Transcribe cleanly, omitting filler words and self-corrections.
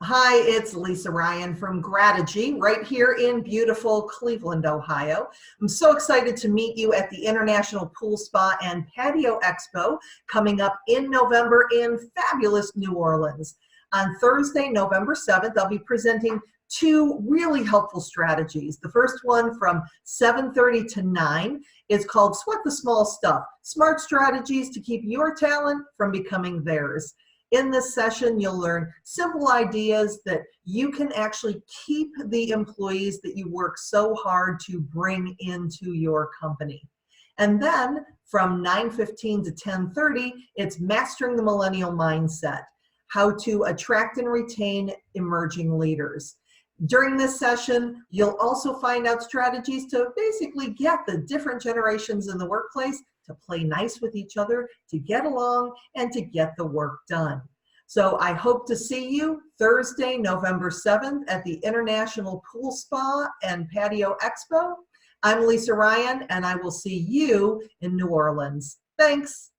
Hi, it's Lisa Ryan from Grategy right here in beautiful Cleveland, Ohio. I'm so excited to meet you at the International Pool Spa and Patio Expo coming up in November in fabulous New Orleans. On Thursday, November 7th, I'll be presenting two really helpful strategies. The first one from 7:30 to 9 is called Sweat the Small Stuff, Smart Strategies to Keep Your Talent from Becoming Theirs. In this session, you'll learn simple ideas that you can actually keep the employees that you work so hard to bring into your company. And then from 9:15 to 10:30, it's Mastering the Millennial Mindset, how to attract and retain emerging leaders. During this session, you'll also find out strategies to basically get the different generations in the workplace to play nice with each other, to get along, and to get the work done. So I hope to see you Thursday, November 7th at the International Pool Spa and Patio Expo. I'm Lisa Ryan, and I will see you in New Orleans. Thanks.